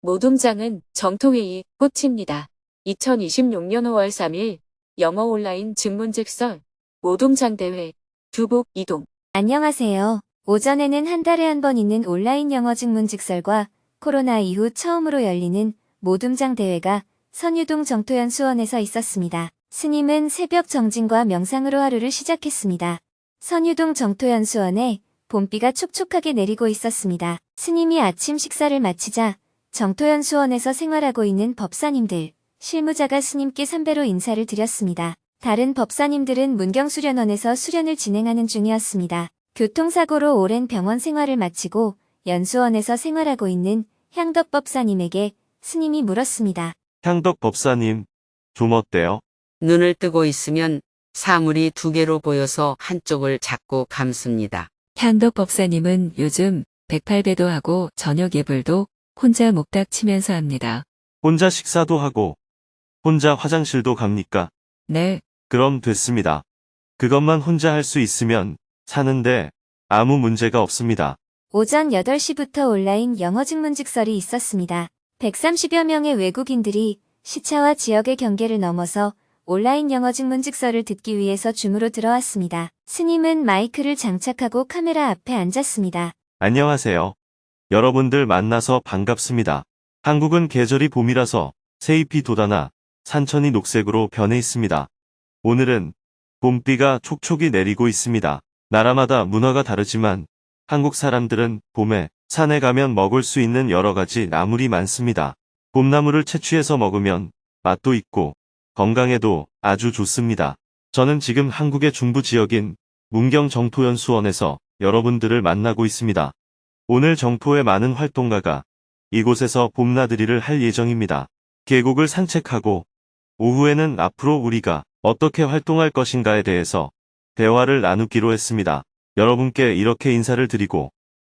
모둠장은 정통의 꽃입니다. 2026년 5월 3일 영어 온라인 증문즉설 모둠장 대회 두곡 이동. 안녕하세요. 오전에는 한 달에 한 번 있는 온라인 영어 증문즉설과 코로나 이후 처음으로 열리는 모둠장 대회가 선유동 정토현 수원에서 있었습니다. 스님은 새벽 정진과 명상으로 하루를 시작했습니다. 선유동 정토현 수원에 봄비가 촉촉하게 내리고 있었습니다. 스님이 아침 식사를 마치자 정토현 수원에서 생활하고 있는 법사님들, 실무자가 스님께 삼배로 인사를 드렸습니다. 다른 법사님들은 문경수련원에서 수련을 진행하는 중이었습니다. 교통사고로 오랜 병원 생활을 마치고 연수원에서 생활하고 있는 향덕 법사님에게 스님이 물었습니다. 향덕 법사님, 좀 어때요? 눈을 뜨고 있으면 사물이 두 개로 보여서 한쪽을 자꾸 감습니다. 향덕 법사님은 요즘 108배도 하고 저녁 예불도 혼자 목탁 치면서 합니다. 혼자 식사도 하고, 혼자 화장실도 갑니까? 네, 그럼 됐습니다. 그것만 혼자 할 수 있으면 사는데 아무 문제가 없습니다. 오전 8시부터 온라인 영어 증문즉설이 있었습니다. 130여 명의 외국인들이 시차와 지역의 경계를 넘어서 온라인 영어 증문즉설을 듣기 위해서 줌으로 들어왔습니다. 스님은 마이크를 장착하고 카메라 앞에 앉았습니다. 안녕하세요. 여러분들 만나서 반갑습니다. 한국은 계절이 봄이라서 새잎이 돋아나 산천이 녹색으로 변해 있습니다. 오늘은 봄비가 촉촉이 내리고 있습니다. 나라마다 문화가 다르지만 한국 사람들은 봄에 산에 가면 먹을 수 있는 여러 가지 나물이 많습니다. 봄나물을 채취해서 먹으면 맛도 있고 건강에도 아주 좋습니다. 저는 지금 한국의 중부 지역인 문경 정토현 수원에서 여러분들을 만나고 있습니다. 오늘 정토의 많은 활동가가 이곳에서 봄나들이를 할 예정입니다. 계곡을 산책하고 오후에는 앞으로 우리가 어떻게 활동할 것인가에 대해서 대화를 나누기로 했습니다. 여러분께 이렇게 인사를 드리고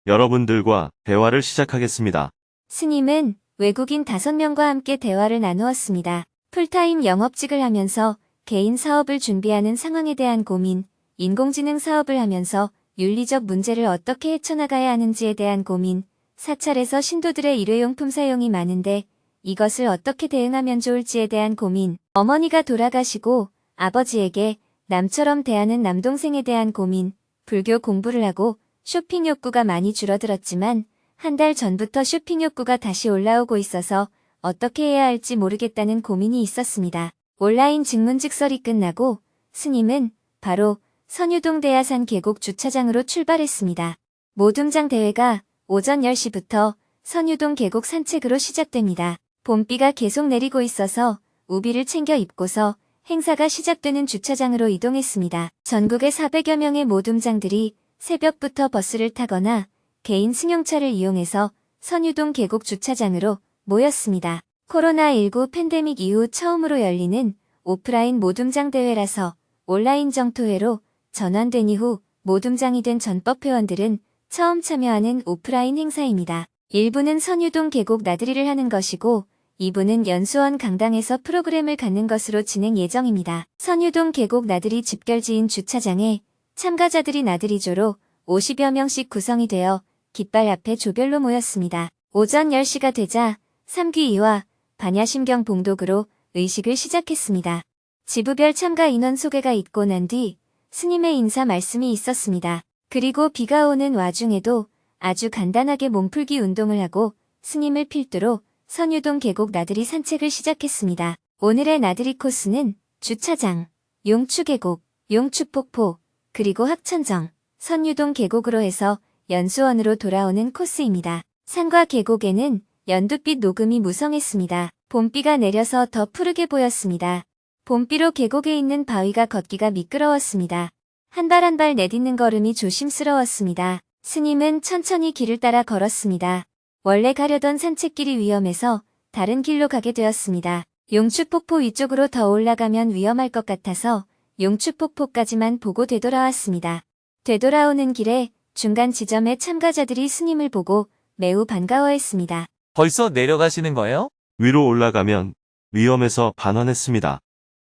여러분들과 대화를 시작하겠습니다. 스님은 외국인 5명과 함께 대화를 나누었습니다. 풀타임 영업직을 하면서 개인 사업을 준비하는 상황에 대한 고민, 인공지능 사업을 하면서 윤리적 문제를 어떻게 헤쳐나가야 하는지에 대한 고민, 사찰에서 신도들의 일회용품 사용이 많은데 이것을 어떻게 대응하면 좋을지에 대한 고민, 어머니가 돌아가시고 아버지에게 남처럼 대하는 남동생에 대한 고민, 불교 공부를 하고 쇼핑 욕구가 많이 줄어들었지만 한 달 전부터 쇼핑 욕구가 다시 올라오고 있어서 어떻게 해야 할지 모르겠다는 고민이 있었습니다. 온라인 증문즉설이 끝나고 스님은 바로 선유동 대야산 계곡 주차장으로 출발했습니다. 모둠장 대회가 오전 10시부터 선유동 계곡 산책으로 시작됩니다. 봄비가 계속 내리고 있어서 우비를 챙겨 입고서 행사가 시작되는 주차장으로 이동했습니다. 전국의 400여 명의 모둠장들이 새벽부터 버스를 타거나 개인 승용차를 이용해서 선유동 계곡 주차장으로 모였습니다. 코로나19 팬데믹 이후 처음으로 열리는 오프라인 모둠장 대회라서 온라인 정토회로 전환된 이후 모둠장이 된 전법 회원들은 처음 참여하는 오프라인 행사입니다. 1부는 선유동 계곡 나들이를 하는 것이고 2부는 연수원 강당에서 프로그램을 갖는 것으로 진행 예정입니다. 선유동 계곡 나들이 집결지인 주차장에 참가자들이 나들이조로 50여 명씩 구성이 되어 깃발 앞에 조별로 모였습니다. 오전 10시가 되자 삼귀이와 반야심경 봉독으로 의식을 시작했습니다. 지부별 참가 인원 소개가 있고 난 뒤 스님의 인사 말씀이 있었습니다. 그리고 비가 오는 와중에도 아주 간단하게 몸풀기 운동을 하고 스님을 필두로 선유동 계곡 나들이 산책을 시작했습니다. 오늘의 나들이 코스는 주차장, 용추계곡, 용추폭포, 그리고 학천정, 선유동 계곡으로 해서 연수원으로 돌아오는 코스입니다. 산과 계곡에는 연두빛 녹음이 무성했습니다. 봄비가 내려서 더 푸르게 보였습니다. 봄비로 계곡에 있는 바위가 걷기가 미끄러웠습니다. 한 발 한 발 내딛는 걸음이 조심스러웠습니다. 스님은 천천히 길을 따라 걸었습니다. 원래 가려던 산책길이 위험해서 다른 길로 가게 되었습니다. 용추폭포 위쪽으로 더 올라가면 위험할 것 같아서 용추폭포까지만 보고 되돌아왔습니다. 되돌아오는 길에 중간 지점에 참가자들이 스님을 보고 매우 반가워했습니다. 벌써 내려가시는 거예요? 위로 올라가면 위험해서 반환했습니다.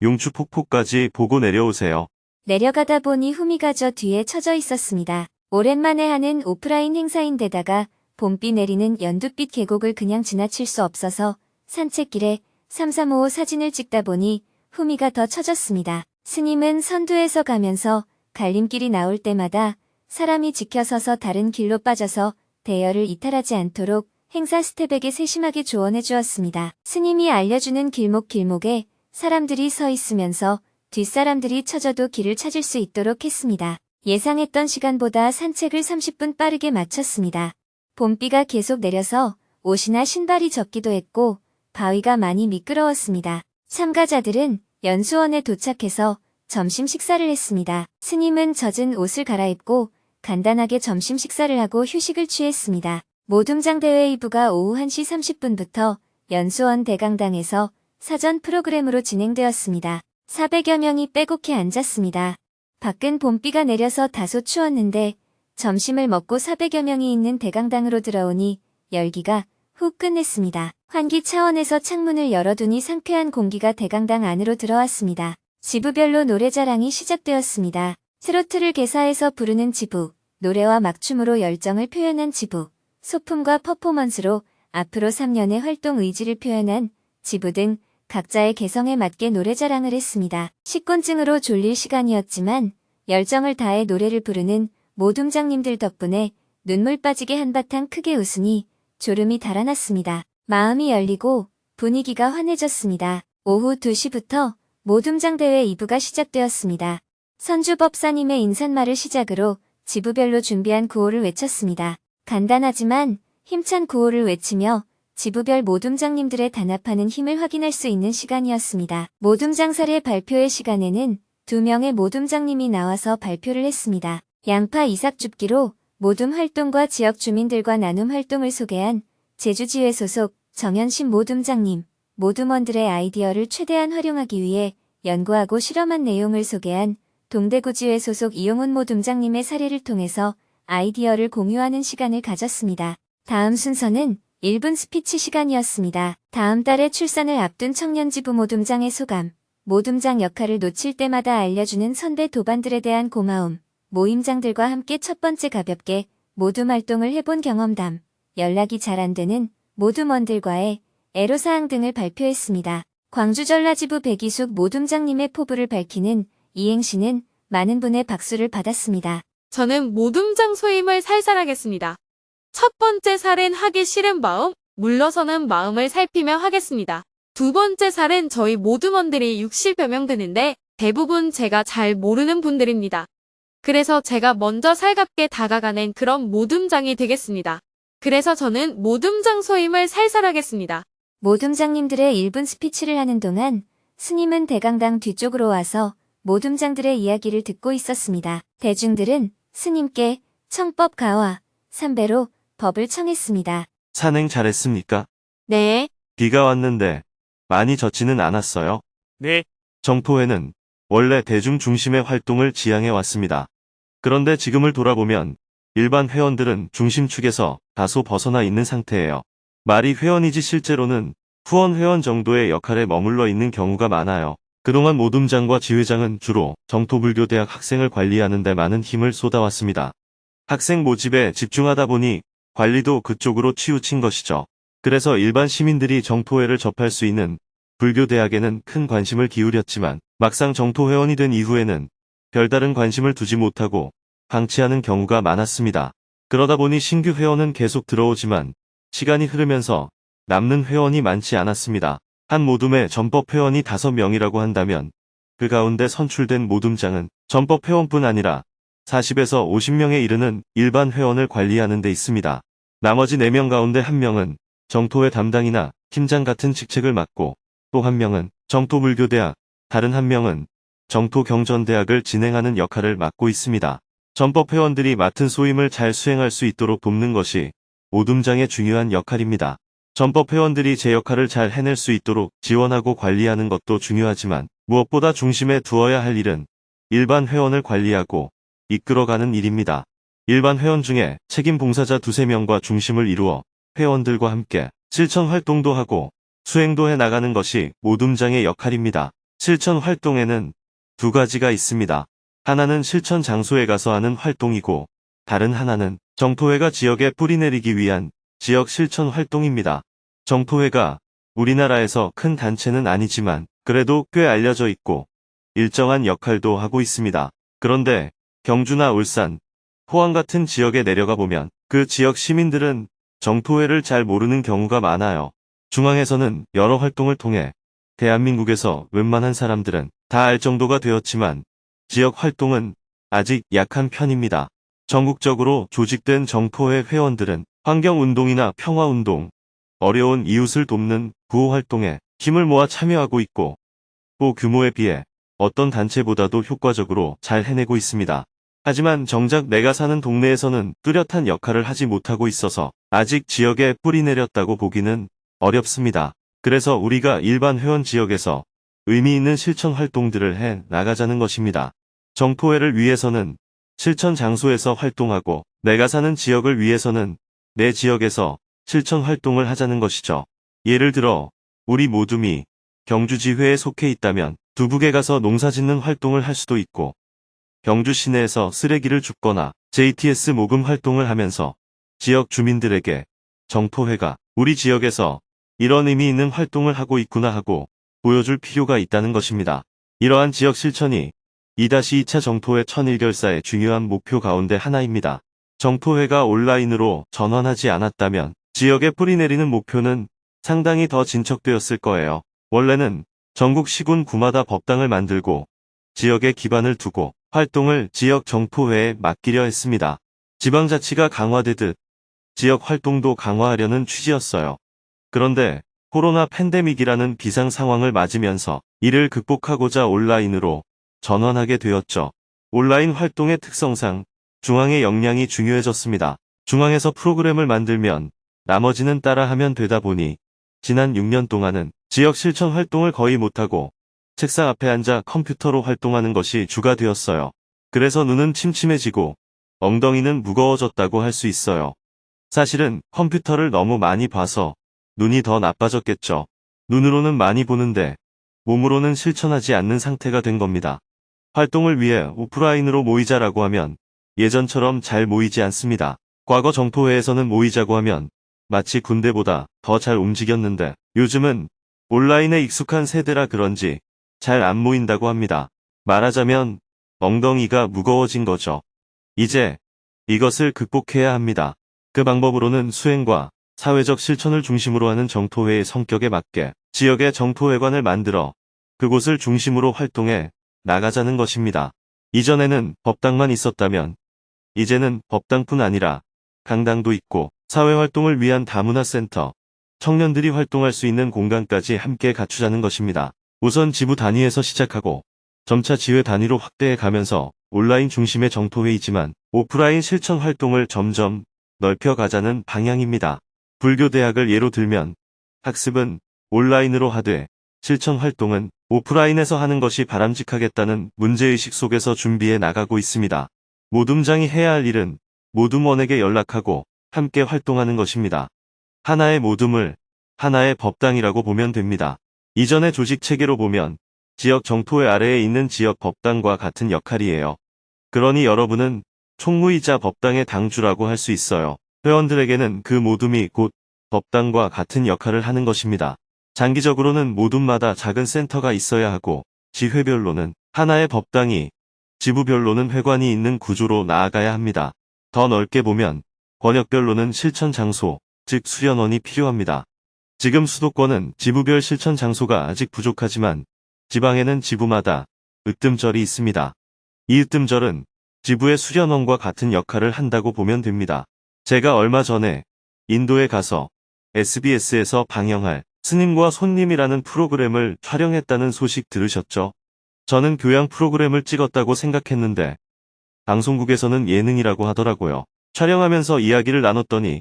용추 폭포까지 보고 내려오세요. 내려가다 보니 후미가 저 뒤에 처져 있었습니다. 오랜만에 하는 오프라인 행사인데다가 봄비 내리는 연두빛 계곡을 그냥 지나칠 수 없어서 산책길에 3355 사진을 찍다 보니 후미가 더 처졌습니다. 스님은 선두에서 가면서 갈림길이 나올 때마다 사람이 지켜서서 다른 길로 빠져서 대열을 이탈하지 않도록 행사 스텝에게 세심하게 조언해 주었습니다. 스님이 알려주는 길목길목에 사람들이 서 있으면서 뒷사람들이 처져도 길을 찾을 수 있도록 했습니다. 예상했던 시간보다 산책을 30분 빠르게 마쳤습니다. 봄비가 계속 내려서 옷이나 신발이 젖기도 했고 바위가 많이 미끄러웠습니다. 참가자들은 연수원에 도착해서 점심 식사를 했습니다. 스님은 젖은 옷을 갈아입고 간단하게 점심 식사를 하고 휴식을 취했습니다. 모둠장 대회 2부가 오후 1시 30분부터 연수원 대강당에서 사전 프로그램으로 진행되었습니다. 400여 명이 빼곡히 앉았습니다. 밖은 봄비가 내려서 다소 추웠는데 점심을 먹고 400여 명이 있는 대강당으로 들어오니 열기가 훅 끝냈습니다. 환기 차원에서 창문을 열어두니 상쾌한 공기가 대강당 안으로 들어왔습니다. 지부별로 노래자랑이 시작되었습니다. 트로트를 개사해서 부르는 지부, 노래와 막춤으로 열정을 표현한 지부, 소품과 퍼포먼스로 앞으로 3년의 활동 의지를 표현한 지부 등 각자의 개성에 맞게 노래자랑을 했습니다. 식곤증으로 졸릴 시간이었지만 열정을 다해 노래를 부르는 모둠장님들 덕분에 눈물 빠지게 한바탕 크게 웃으니 졸음이 달아났습니다. 마음이 열리고 분위기가 환해졌습니다. 오후 2시부터 모둠장 대회 2부가 시작되었습니다. 선주법사님의 인사말을 시작으로 지부별로 준비한 구호를 외쳤습니다. 간단하지만 힘찬 구호를 외치며 지부별 모둠장님들의 단합하는 힘을 확인할 수 있는 시간이었습니다. 모둠장 사례 발표의 시간에는 2명의 모둠장님이 나와서 발표를 했습니다. 양파 이삭 줍기로 모둠 활동과 지역 주민들과 나눔 활동을 소개한 제주지회 소속 정현신 모둠장님, 모둠원들의 아이디어를 최대한 활용하기 위해 연구하고 실험한 내용을 소개한 동대구지회 소속 이용훈 모둠장님의 사례를 통해서 아이디어를 공유하는 시간을 가졌습니다. 다음 순서는 1분 스피치 시간이었습니다. 다음 달에 출산을 앞둔 청년지부 모둠장의 소감, 모둠장 역할을 놓칠 때마다 알려주는 선배 도반들에 대한 고마움, 모임장들과 함께 첫 번째 가볍게 모둠 활동을 해본 경험담, 연락이 잘 안 되는 모둠원들과의 애로사항 등을 발표했습니다. 광주 전라지부 백이숙 모둠장님의 포부를 밝히는 이행시는 많은 분의 박수를 받았습니다. 저는 모둠장 소임을 살살하겠습니다. 첫 번째 살은 하기 싫은 마음, 물러서는 마음을 살피며 하겠습니다. 두 번째 살은 저희 모둠원들이 60여 명 되는데 대부분 제가 잘 모르는 분들입니다. 그래서 제가 먼저 살갑게 다가가는 그런 모둠장이 되겠습니다. 그래서 저는 모둠장 소임을 살살하겠습니다. 모둠장님들의 1분 스피치를 하는 동안 스님은 대강당 뒤쪽으로 와서 모둠장들의 이야기를 듣고 있었습니다. 대중들은 스님께 청법 가와 삼배로 법을 청했습니다. 산행 잘했습니까? 네, 비가 왔는데 많이 젖지는 않았어요. 네. 정토회는 원래 대중 중심의 활동을 지향해 왔습니다. 그런데 지금을 돌아보면 일반 회원들은 중심축에서 다소 벗어나 있는 상태예요. 말이 회원이지 실제로는 후원 회원 정도의 역할에 머물러 있는 경우가 많아요. 그동안 모둠장과 지회장은 주로 정토불교대학 학생을 관리하는 데 많은 힘을 쏟아왔습니다. 학생 모집에 집중하다 보니 관리도 그쪽으로 치우친 것이죠. 그래서 일반 시민들이 정토회를 접할 수 있는 불교대학에는 큰 관심을 기울였지만 막상 정토회원이 된 이후에는 별다른 관심을 두지 못하고 방치하는 경우가 많았습니다. 그러다 보니 신규 회원은 계속 들어오지만 시간이 흐르면서 남는 회원이 많지 않았습니다. 한 모둠에 전법 회원이 5명이라고 한다면 그 가운데 선출된 모둠장은 전법 회원뿐 아니라 40에서 50명에 이르는 일반 회원을 관리하는 데 있습니다. 나머지 4명 가운데 1명은 정토회 담당이나 팀장 같은 직책을 맡고 또 1명은 정토불교대학, 다른 1명은 정토경전대학을 진행하는 역할을 맡고 있습니다. 전법 회원들이 맡은 소임을 잘 수행할 수 있도록 돕는 것이 모둠장의 중요한 역할입니다. 전법 회원들이 제 역할을 잘 해낼 수 있도록 지원하고 관리하는 것도 중요하지만 무엇보다 중심에 두어야 할 일은 일반 회원을 관리하고 이끌어가는 일입니다. 일반 회원 중에 책임 봉사자 2~3명과 중심을 이루어 회원들과 함께 실천 활동도 하고 수행도 해 나가는 것이 모둠장의 역할입니다. 실천 활동에는 두 가지가 있습니다. 하나는 실천 장소에 가서 하는 활동이고 다른 하나는 정토회가 지역에 뿌리내리기 위한 지역 실천 활동입니다. 정토회가 우리나라에서 큰 단체는 아니지만 그래도 꽤 알려져 있고 일정한 역할도 하고 있습니다. 그런데 경주나 울산, 포항 같은 지역에 내려가 보면 그 지역 시민들은 정토회를 잘 모르는 경우가 많아요. 중앙에서는 여러 활동을 통해 대한민국에서 웬만한 사람들은 다 알 정도가 되었지만 지역 활동은 아직 약한 편입니다. 전국적으로 조직된 정토회 회원들은 환경운동이나 평화운동, 어려운 이웃을 돕는 구호활동에 힘을 모아 참여하고 있고 또 규모에 비해 어떤 단체보다도 효과적으로 잘 해내고 있습니다. 하지만 정작 내가 사는 동네에서는 뚜렷한 역할을 하지 못하고 있어서 아직 지역에 뿌리내렸다고 보기는 어렵습니다. 그래서 우리가 일반 회원 지역에서 의미 있는 실천 활동들을 해 나가자는 것입니다. 정토회를 위해서는 실천 장소에서 활동하고 내가 사는 지역을 위해서는 내 지역에서 실천 활동을 하자는 것이죠. 예를 들어 우리 모둠이 경주지회에 속해 있다면 두북에 가서 농사짓는 활동을 할 수도 있고 경주 시내에서 쓰레기를 줍거나 JTS 모금 활동을 하면서 지역 주민들에게 정토회가 우리 지역에서 이런 의미 있는 활동을 하고 있구나 하고 보여줄 필요가 있다는 것입니다. 이러한 지역 실천이 2-2차 정토회 천일결사의 중요한 목표 가운데 하나입니다. 정토회가 온라인으로 전환하지 않았다면 지역에 뿌리내리는 목표는 상당히 더 진척되었을 거예요. 원래는 전국 시군 구마다 법당을 만들고 지역에 기반을 두고 활동을 지역 정토회에 맡기려 했습니다. 지방자치가 강화되듯 지역 활동도 강화하려는 취지였어요. 그런데 코로나 팬데믹이라는 비상 상황을 맞으면서 이를 극복하고자 온라인으로 전환하게 되었죠. 온라인 활동의 특성상 중앙의 역량이 중요해졌습니다. 중앙에서 프로그램을 만들면 나머지는 따라하면 되다 보니 지난 6년 동안은 지역 실천 활동을 거의 못하고 책상 앞에 앉아 컴퓨터로 활동하는 것이 주가 되었어요. 그래서 눈은 침침해지고 엉덩이는 무거워졌다고 할 수 있어요. 사실은 컴퓨터를 너무 많이 봐서 눈이 더 나빠졌겠죠. 눈으로는 많이 보는데 몸으로는 실천하지 않는 상태가 된 겁니다. 활동을 위해 오프라인으로 모이자라고 하면 예전처럼 잘 모이지 않습니다. 과거 정토회에서는 모이자고 하면 마치 군대보다 더 잘 움직였는데 요즘은 온라인에 익숙한 세대라 그런지 잘 안 모인다고 합니다. 말하자면 엉덩이가 무거워진 거죠. 이제 이것을 극복해야 합니다. 그 방법으로는 수행과 사회적 실천을 중심으로 하는 정토회의 성격에 맞게 지역의 정토회관을 만들어 그곳을 중심으로 활동해 나가자는 것입니다. 이전에는 법당만 있었다면 이제는 법당뿐 아니라 강당도 있고 사회활동을 위한 다문화센터, 청년들이 활동할 수 있는 공간까지 함께 갖추자는 것입니다. 우선 지부 단위에서 시작하고 점차 지회 단위로 확대해 가면서 온라인 중심의 정토회이지만 오프라인 실천 활동을 점점 넓혀가자는 방향입니다. 불교대학을 예로 들면 학습은 온라인으로 하되 실천 활동은 오프라인에서 하는 것이 바람직하겠다는 문제의식 속에서 준비해 나가고 있습니다. 모둠장이 해야 할 일은 모둠원에게 연락하고 함께 활동하는 것입니다. 하나의 모둠을 하나의 법당이라고 보면 됩니다. 이전의 조직 체계로 보면 지역 정토회 아래에 있는 지역 법당과 같은 역할이에요. 그러니 여러분은 총무이자 법당의 당주라고 할 수 있어요. 회원들에게는 그 모둠이 곧 법당과 같은 역할을 하는 것입니다. 장기적으로는 모둠마다 작은 센터가 있어야 하고 지회별로는 하나의 법당이, 지부별로는 회관이 있는 구조로 나아가야 합니다. 더 넓게 보면 권역별로는 실천 장소, 즉 수련원이 필요합니다. 지금 수도권은 지부별 실천 장소가 아직 부족하지만 지방에는 지부마다 으뜸절이 있습니다. 이 으뜸절은 지부의 수련원과 같은 역할을 한다고 보면 됩니다. 제가 얼마 전에 인도에 가서 SBS에서 방영할 스님과 손님이라는 프로그램을 촬영했다는 소식 들으셨죠? 저는 교양 프로그램을 찍었다고 생각했는데 방송국에서는 예능이라고 하더라고요. 촬영하면서 이야기를 나눴더니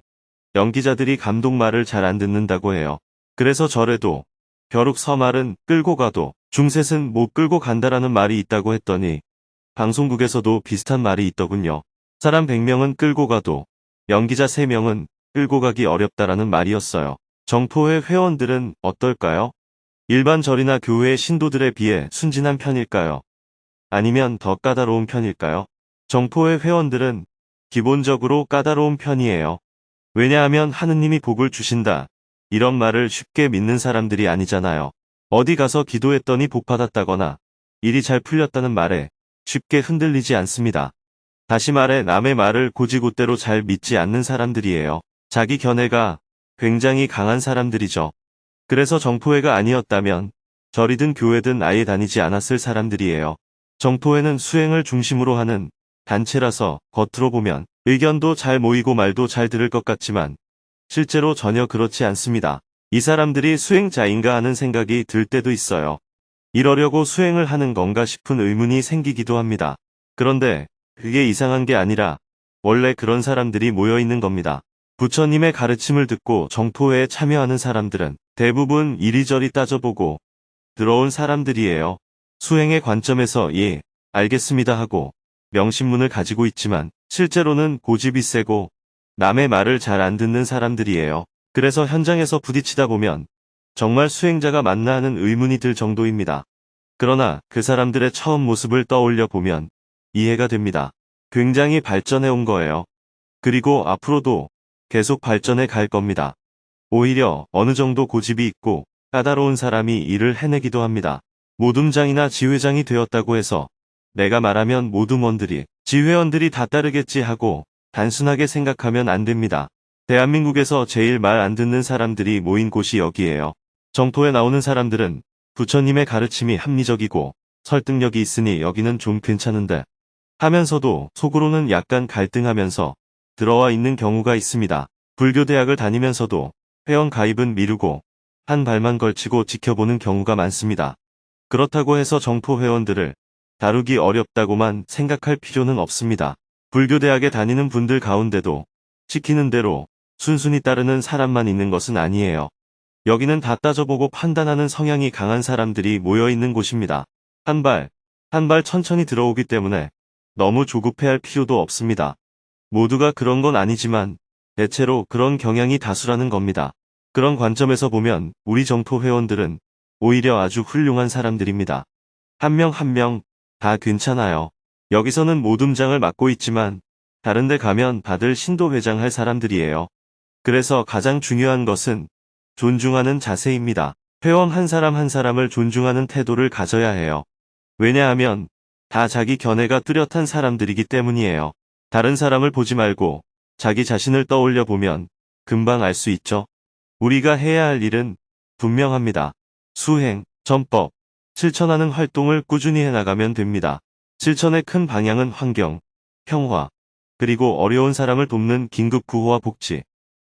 연기자들이 감독 말을 잘 안 듣는다고 해요. 그래서 절에도 벼룩 서말은 끌고 가도 중셋은 못 끌고 간다라는 말이 있다고 했더니 방송국에서도 비슷한 말이 있더군요. 사람 100명은 끌고 가도 연기자 3명은 끌고 가기 어렵다라는 말이었어요. 정토회 회원들은 어떨까요? 일반 절이나 교회 신도들에 비해 순진한 편일까요? 아니면 더 까다로운 편일까요? 정토회 회원들은 기본적으로 까다로운 편이에요. 왜냐하면 하느님이 복을 주신다. 이런 말을 쉽게 믿는 사람들이 아니잖아요. 어디 가서 기도했더니 복 받았다거나 일이 잘 풀렸다는 말에 쉽게 흔들리지 않습니다. 다시 말해 남의 말을 고지고대로 잘 믿지 않는 사람들이에요. 자기 견해가 굉장히 강한 사람들이죠. 그래서 정토회가 아니었다면 절이든 교회든 아예 다니지 않았을 사람들이에요. 정토회는 수행을 중심으로 하는 단체라서 겉으로 보면 의견도 잘 모이고 말도 잘 들을 것 같지만 실제로 전혀 그렇지 않습니다. 이 사람들이 수행자인가 하는 생각이 들 때도 있어요. 이러려고 수행을 하는 건가 싶은 의문이 생기기도 합니다. 그런데 그게 이상한 게 아니라 원래 그런 사람들이 모여 있는 겁니다. 부처님의 가르침을 듣고 정토회에 참여하는 사람들은 대부분 이리저리 따져보고 들어온 사람들이에요. 수행의 관점에서 예, 알겠습니다 하고 명심문을 가지고 있지만 실제로는 고집이 세고 남의 말을 잘 안 듣는 사람들이에요. 그래서 현장에서 부딪히다 보면 정말 수행자가 맞나 하는 의문이 들 정도입니다. 그러나 그 사람들의 처음 모습을 떠올려 보면 이해가 됩니다. 굉장히 발전해 온 거예요. 그리고 앞으로도 계속 발전해 갈 겁니다. 오히려 어느 정도 고집이 있고 까다로운 사람이 일을 해내기도 합니다. 모둠장이나 지회장이 되었다고 해서 내가 말하면 모둠원들이, 지회원들이 다 따르겠지 하고 단순하게 생각하면 안 됩니다. 대한민국에서 제일 말 안 듣는 사람들이 모인 곳이 여기예요. 정토에 나오는 사람들은 부처님의 가르침이 합리적이고 설득력이 있으니 여기는 좀 괜찮은데 하면서도 속으로는 약간 갈등하면서 들어와 있는 경우가 있습니다. 불교대학을 다니면서도 회원 가입은 미루고 한 발만 걸치고 지켜보는 경우가 많습니다. 그렇다고 해서 정토 회원들을 다루기 어렵다고만 생각할 필요는 없습니다. 불교대학에 다니는 분들 가운데도 시키는 대로 순순히 따르는 사람만 있는 것은 아니에요. 여기는 다 따져보고 판단하는 성향이 강한 사람들이 모여 있는 곳입니다. 한 발, 한 발 천천히 들어오기 때문에 너무 조급해할 필요도 없습니다. 모두가 그런 건 아니지만 대체로 그런 경향이 다수라는 겁니다. 그런 관점에서 보면 우리 정토 회원들은 오히려 아주 훌륭한 사람들입니다. 한 명 한 명 다 괜찮아요. 여기서는 모둠장을 맡고 있지만 다른 데 가면 다들 신도회장 할 사람들이에요. 그래서 가장 중요한 것은 존중하는 자세입니다. 회원 한 사람 한 사람을 존중하는 태도를 가져야 해요. 왜냐하면 다 자기 견해가 뚜렷한 사람들이기 때문이에요. 다른 사람을 보지 말고 자기 자신을 떠올려 보면 금방 알 수 있죠. 우리가 해야 할 일은 분명합니다. 수행, 전법, 실천하는 활동을 꾸준히 해나가면 됩니다. 실천의 큰 방향은 환경, 평화, 그리고 어려운 사람을 돕는 긴급 구호와 복지.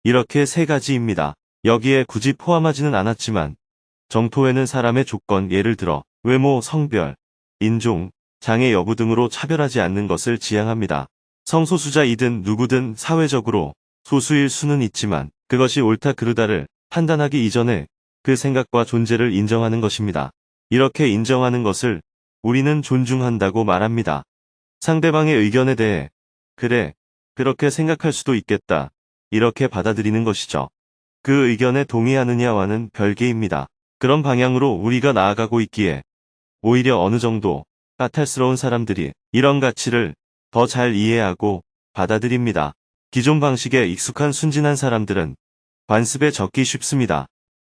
이렇게 세 가지입니다. 여기에 굳이 포함하지는 않았지만 정토회는 사람의 조건, 예를 들어 외모, 성별, 인종, 장애 여부 등으로 차별하지 않는 것을 지향합니다. 성소수자이든 누구든 사회적으로 소수일 수는 있지만 그것이 옳다 그르다를 판단하기 이전에 그 생각과 존재를 인정하는 것입니다. 이렇게 인정하는 것을 우리는 존중한다고 말합니다. 상대방의 의견에 대해 그래, 그렇게 생각할 수도 있겠다. 이렇게 받아들이는 것이죠. 그 의견에 동의하느냐와는 별개입니다. 그런 방향으로 우리가 나아가고 있기에 오히려 어느 정도 까탈스러운 사람들이 이런 가치를 더 잘 이해하고 받아들입니다. 기존 방식에 익숙한 순진한 사람들은 관습에 젖기 쉽습니다.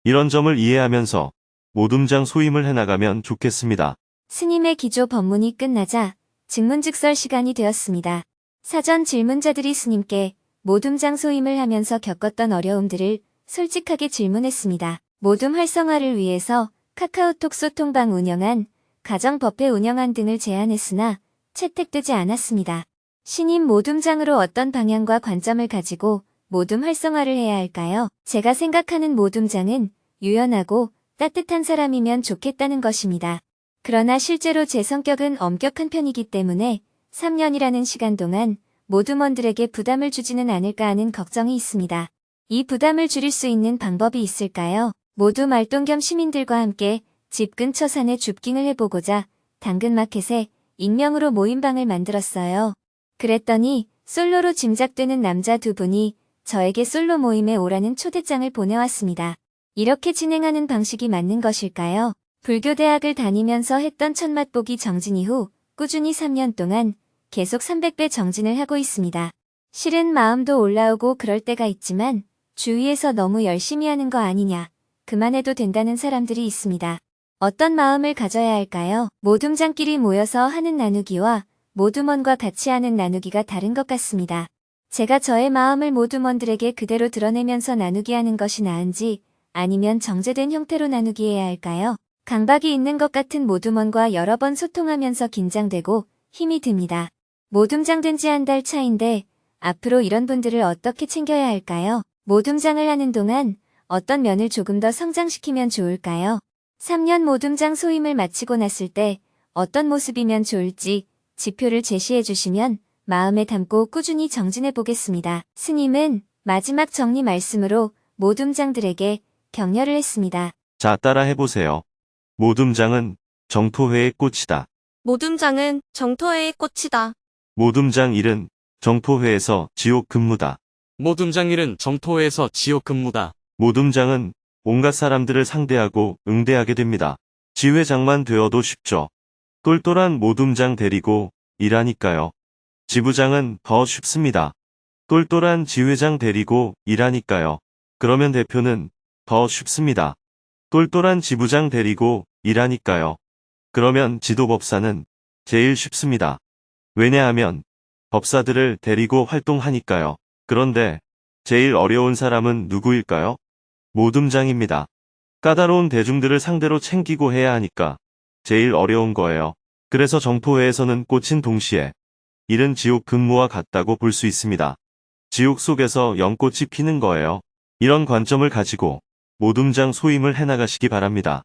이런 점을 이해하면서 모둠장 소임을 해나가면 좋겠습니다. 스님의 기조 법문이 끝나자 증문즉설 시간이 되었습니다. 사전 질문자들이 스님께 모둠장 소임을 하면서 겪었던 어려움들을 솔직하게 질문했습니다. 모둠 활성화를 위해서 카카오톡 소통방 운영안, 가정법회 운영안 등을 제안했으나 채택되지 않았습니다. 신임 모둠장으로 어떤 방향과 관점을 가지고 모둠 활성화를 해야 할까요? 제가 생각하는 모둠장은 유연하고 따뜻한 사람이면 좋겠다는 것입니다. 그러나 실제로 제 성격은 엄격한 편이기 때문에 3년이라는 시간 동안 모둠원들에게 부담을 주지는 않을까 하는 걱정이 있습니다. 이 부담을 줄일 수 있는 방법이 있을까요? 모두 말동 겸 시민들과 함께 집 근처 산에 줍깅을 해보고자 당근마켓에 익명으로 모임방을 만들었어요. 그랬더니 솔로로 짐작되는 남자 두 분이 저에게 솔로 모임에 오라는 초대장을 보내왔습니다. 이렇게 진행하는 방식이 맞는 것일까요? 불교대학을 다니면서 했던 첫 맛보기 정진 이후 꾸준히 3년 동안 계속 300배 정진을 하고 있습니다. 실은 마음도 올라오고 그럴 때가 있지만 주위에서 너무 열심히 하는 거 아니냐, 그만해도 된다는 사람들이 있습니다. 어떤 마음을 가져야 할까요? 모둠장끼리 모여서 하는 나누기와 모둠원과 같이 하는 나누기가 다른 것 같습니다. 제가 저의 마음을 모둠원들에게 그대로 드러내면서 나누기 하는 것이 나은지 아니면 정제된 형태로 나누기 해야 할까요? 강박이 있는 것 같은 모둠원과 여러 번 소통하면서 긴장되고 힘이 듭니다. 모둠장 된 지 한 달 차인데 앞으로 이런 분들을 어떻게 챙겨야 할까요? 모둠장을 하는 동안 어떤 면을 조금 더 성장시키면 좋을까요? 3년 모둠장 소임을 마치고 났을 때 어떤 모습이면 좋을지 지표를 제시해 주시면 마음에 담고 꾸준히 정진해 보겠습니다. 스님은 마지막 정리 말씀으로 모둠장들에게 격려를 했습니다. 자, 따라 해보세요. 모둠장은 정토회의 꽃이다. 모둠장은 정토회의 꽃이다. 모둠장 일은 정토회에서 지옥 근무다. 모둠장일은 정토회에서 지옥 근무다. 모둠장은 온갖 사람들을 상대하고 응대하게 됩니다. 지회장만 되어도 쉽죠. 똘똘한 모둠장 데리고 일하니까요. 지부장은 더 쉽습니다. 똘똘한 지회장 데리고 일하니까요. 그러면 대표는 더 쉽습니다. 똘똘한 지부장 데리고 일하니까요. 그러면 지도법사는 제일 쉽습니다. 왜냐하면 법사들을 데리고 활동하니까요. 그런데 제일 어려운 사람은 누구일까요? 모둠장입니다. 까다로운 대중들을 상대로 챙기고 해야 하니까 제일 어려운 거예요. 그래서 정토회에서는 꽃인 동시에 일은 지옥 근무와 같다고 볼 수 있습니다. 지옥 속에서 연꽃이 피는 거예요. 이런 관점을 가지고 모둠장 소임을 해나가시기 바랍니다.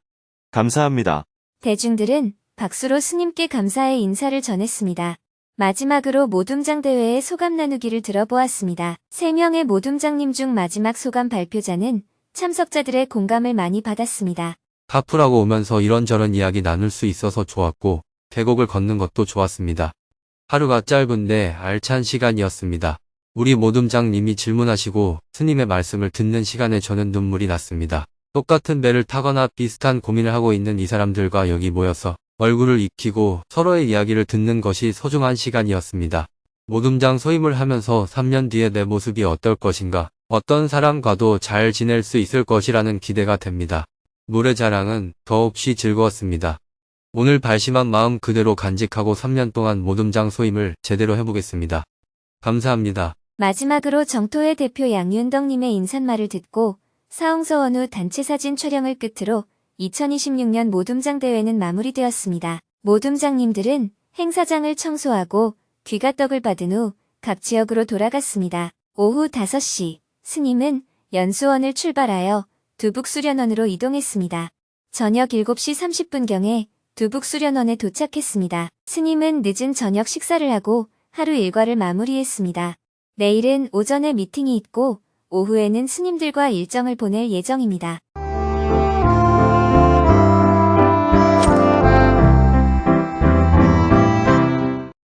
감사합니다. 대중들은 박수로 스님께 감사의 인사를 전했습니다. 마지막으로 모둠장 대회의 소감 나누기를 들어보았습니다. 3명의 모둠장님 중 마지막 소감 발표자는 참석자들의 공감을 많이 받았습니다. 카풀하고 오면서 이런저런 이야기 나눌 수 있어서 좋았고 계곡을 걷는 것도 좋았습니다. 하루가 짧은데 알찬 시간이었습니다. 우리 모둠장님이 질문하시고 스님의 말씀을 듣는 시간에 저는 눈물이 났습니다. 똑같은 배를 타거나 비슷한 고민을 하고 있는 이 사람들과 여기 모여서 얼굴을 익히고 서로의 이야기를 듣는 것이 소중한 시간이었습니다. 모둠장 소임을 하면서 3년 뒤에 내 모습이 어떨 것인가, 어떤 사람과도 잘 지낼 수 있을 것이라는 기대가 됩니다. 노래자랑은 더없이 즐거웠습니다. 오늘 발심한 마음 그대로 간직하고 3년 동안 모둠장 소임을 제대로 해보겠습니다. 감사합니다. 마지막으로 정토회 대표 양윤덕님의 인사말을 듣고 사홍서원 후 단체 사진 촬영을 끝으로 2026년 모둠장 대회는 마무리되었습니다. 모둠장님들은 행사장을 청소하고 귀가떡을 받은 후 각 지역으로 돌아갔습니다. 오후 5시 스님은 연수원을 출발하여 두북수련원으로 이동했습니다. 저녁 7시 30분경에 두북수련원에 도착했습니다. 스님은 늦은 저녁 식사를 하고 하루 일과를 마무리했습니다. 내일은 오전에 미팅이 있고 오후에는 스님들과 일정을 보낼 예정입니다.